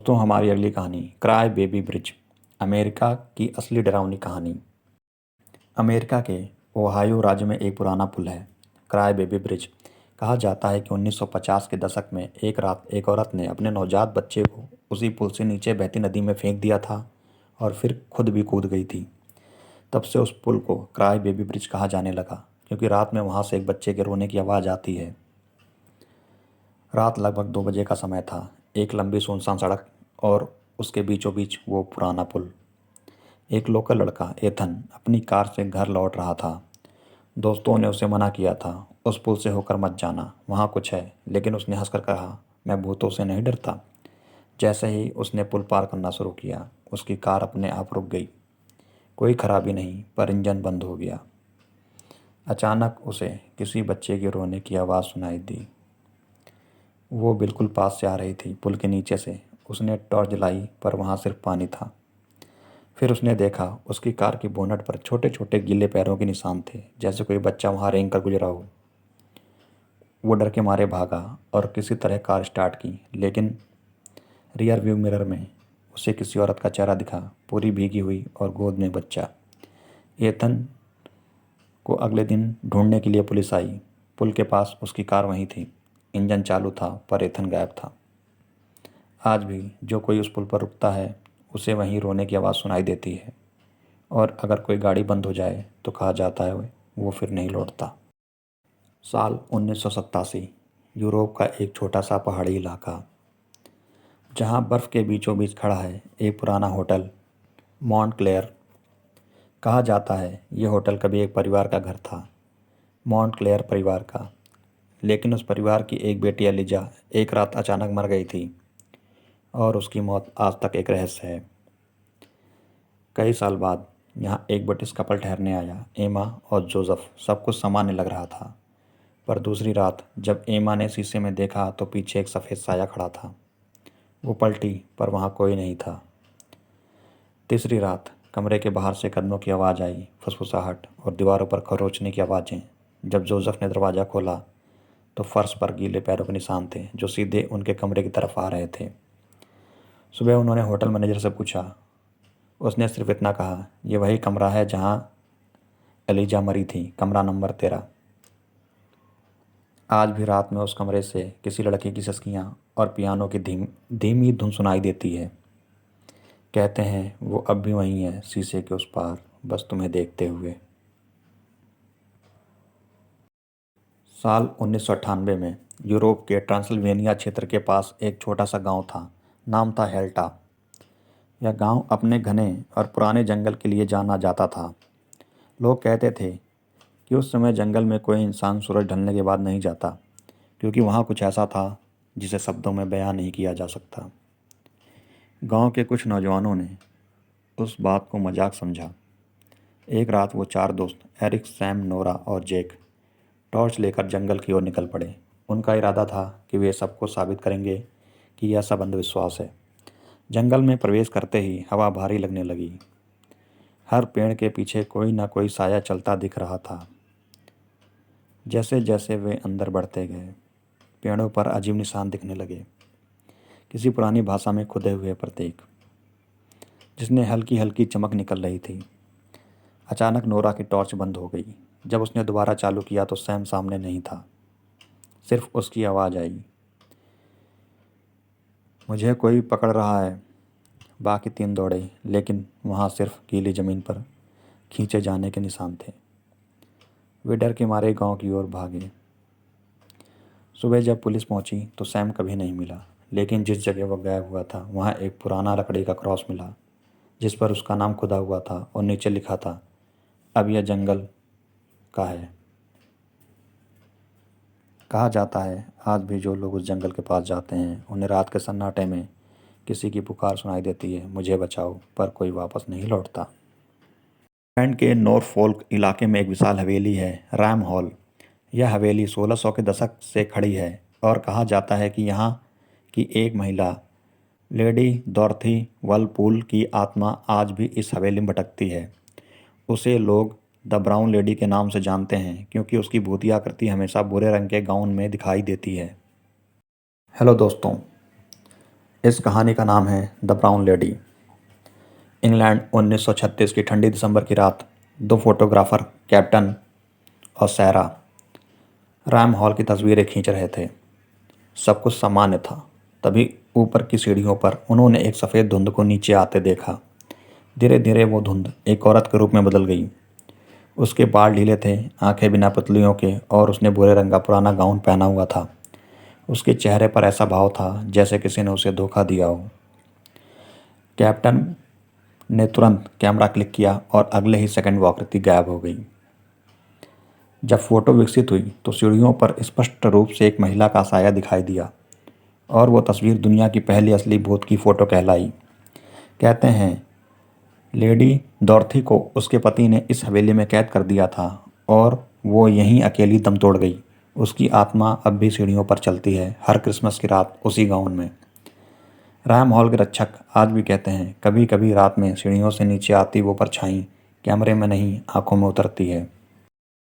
तो हमारी अगली कहानी क्राई बेबी ब्रिज। अमेरिका की असली डरावनी कहानी। अमेरिका के ओहायो राज्य में एक पुराना पुल है, क्राई बेबी ब्रिज। कहा जाता है कि 1950 के दशक में एक रात एक औरत ने अपने नवजात बच्चे को उसी पुल से नीचे बहती नदी में फेंक दिया था और फिर खुद भी कूद गई थी। तब से उस पुल को क्राई बेबी ब्रिज कहा जाने लगा, क्योंकि रात में वहाँ से एक बच्चे के रोने की आवाज़ आती है। रात लगभग 2 बजे का समय था। एक लंबी सुनसान सड़क और उसके बीचों बीच वो पुराना पुल। एक लोकल लड़का एथन अपनी कार से घर लौट रहा था। दोस्तों ने उसे मना किया था, उस पुल से होकर मत जाना, वहाँ कुछ है। लेकिन उसने हंसकर कहा, मैं भूतों से नहीं डरता। जैसे ही उसने पुल पार करना शुरू किया, उसकी कार अपने आप रुक गई। कोई खराबी नहीं, पर इंजन बंद हो गया। अचानक उसे किसी बच्चे के रोने की आवाज़ सुनाई दी। वो बिल्कुल पास से आ रही थी, पुल के नीचे से। उसने टॉर्च जलाई, पर वहाँ सिर्फ पानी था। फिर उसने देखा, उसकी कार की बोनट पर छोटे छोटे गीले पैरों के निशान थे, जैसे कोई बच्चा वहाँ रेंग कर गुजरा हो। वो डर के मारे भागा और किसी तरह कार स्टार्ट की, लेकिन रियर व्यू मिरर में उसे किसी औरत का चेहरा दिखा, पूरी भीगी हुई और गोद में बच्चा। एथन को अगले दिन ढूंढने के लिए पुलिस आई। पुल के पास उसकी कार वहीं थी। इंजन चालू था, पर एथन गायब था। आज भी जो कोई उस पुल पर रुकता है, उसे वहीं रोने की आवाज़ सुनाई देती है। और अगर कोई गाड़ी बंद हो जाए तो कहा जाता है वो फिर नहीं लौटता। साल 1987। यूरोप का एक छोटा सा पहाड़ी इलाका, जहाँ बर्फ़ के बीचों बीच खड़ा है एक पुराना होटल, मॉन्ट क्लेयर। कहा जाता है ये होटल कभी एक परिवार का घर था, मॉन्ट क्लेयर परिवार का। लेकिन उस परिवार की एक बेटी एलिजा एक रात अचानक मर गई थी, और उसकी मौत आज तक एक रहस्य है। कई साल बाद यहाँ एक ब्रिटिश कपल ठहरने आया, एमा और जोसेफ। सब कुछ सामान्य लग रहा था, पर दूसरी रात जब एमा ने शीशे में देखा तो पीछे एक सफ़ेद साया खड़ा था। वो पलटी, पर वहाँ कोई नहीं था। तीसरी रात कमरे के बाहर से कदमों की आवाज़ आई, फुसफुसाहट और दीवारों पर खरोंचने की आवाज़ें। जब जोसेफ ने दरवाज़ा खोला तो फर्श पर गीले पैरों के निशान थे, जो सीधे उनके कमरे की तरफ आ रहे थे। सुबह उन्होंने होटल मैनेजर से पूछा। उसने सिर्फ इतना कहा, ये वही कमरा है जहाँ एलिजा मरी थी, कमरा नंबर 13। आज भी रात में उस कमरे से किसी लड़की की सिसकियाँ और पियानो की धीमी धुन सुनाई देती है। कहते हैं वो अब भी वहीं है, शीशे के उस पार, बस तुम्हें देखते हुए। साल 1998 में यूरोप के ट्रांसिल्वेनिया क्षेत्र के पास एक छोटा सा गांव था। नाम था हेल्टा। यह गांव अपने घने और पुराने जंगल के लिए जाना जाता था। लोग कहते थे कि उस समय जंगल में कोई इंसान सूरज ढलने के बाद नहीं जाता, क्योंकि वहाँ कुछ ऐसा था जिसे शब्दों में बयां नहीं किया जा सकता। गांव के कुछ नौजवानों ने उस बात को मजाक समझा। एक रात वो 4 दोस्त, एरिक, सैम, नोरा और जैक, टॉर्च लेकर जंगल की ओर निकल पड़े। उनका इरादा था कि वे सबको साबित करेंगे कि यह सब अंधविश्वास है। जंगल में प्रवेश करते ही हवा भारी लगने लगी। हर पेड़ के पीछे कोई ना कोई साया चलता दिख रहा था। जैसे जैसे वे अंदर बढ़ते गए, पेड़ों पर अजीब निशान दिखने लगे, किसी पुरानी भाषा में खुदे हुए प्रतीक, जिसमें हल्की हल्की चमक निकल रही थी। अचानक नोरा की टॉर्च बंद हो गई। जब उसने दोबारा चालू किया तो सैम सामने नहीं था। सिर्फ उसकी आवाज़ आई, मुझे कोई पकड़ रहा है। बाकी 3 दौड़े, लेकिन वहाँ सिर्फ गीली ज़मीन पर खींचे जाने के निशान थे। वे डर के मारे गांव की ओर भागे। सुबह जब पुलिस पहुंची तो सैम कभी नहीं मिला, लेकिन जिस जगह वह गायब हुआ था वहाँ एक पुराना लकड़ी का क्रॉस मिला, जिस पर उसका नाम खुदा हुआ था और नीचे लिखा था, अब यह जंगल का है। कहा जाता है आज भी जो लोग उस जंगल के पास जाते हैं, उन्हें रात के सन्नाटे में किसी की पुकार सुनाई देती है, मुझे बचाओ, पर कोई वापस नहीं लौटता। इंग्लैंड के नॉरफोल्क इलाके में एक विशाल हवेली है, रैम हॉल। यह हवेली 1600 के दशक से खड़ी है, और कहा जाता है कि यहाँ की एक महिला, लेडी डॉर्थी वलपूल की आत्मा आज भी इस हवेली में भटकती है। उसे लोग द ब्राउन लेडी के नाम से जानते हैं, क्योंकि उसकी भूतिया आकृति हमेशा भूरे रंग के गाउन में दिखाई देती है। हेलो दोस्तों, इस कहानी का नाम है द ब्राउन लेडी। इंग्लैंड 1936 की ठंडी दिसंबर की रात, दो फोटोग्राफर कैप्टन और सैरा रैम हॉल की तस्वीरें खींच रहे थे। सब कुछ सामान्य था। तभी ऊपर की सीढ़ियों पर उन्होंने एक सफ़ेद धुंध को नीचे आते देखा। धीरे धीरे वो धुंध एक औरत के रूप में बदल गई। उसके बाल ढीले थे, आंखें बिना पुतलियों के, और उसने भूरे रंग का पुराना गाउन पहना हुआ था। उसके चेहरे पर ऐसा भाव था जैसे किसी ने उसे धोखा दिया हो। कैप्टन ने तुरंत कैमरा क्लिक किया और अगले ही सेकंड वो आकृति गायब हो गई। जब फोटो विकसित हुई तो सीढ़ियों पर स्पष्ट रूप से एक महिला का साया दिखाई दिया और वो तस्वीर दुनिया की पहली असली भूत की फ़ोटो कहलाई। कहते हैं लेडी डॉर्थी को उसके पति ने इस हवेली में कैद कर दिया था और वो यहीं अकेली दम तोड़ गई। उसकी आत्मा अब भी सीढ़ियों पर चलती है, हर क्रिसमस की रात उसी गाउन में। रैम हॉल के रक्षक आज भी कहते हैं, कभी कभी रात में सीढ़ियों से नीचे आती वो परछाई कैमरे में नहीं, आंखों में उतरती है।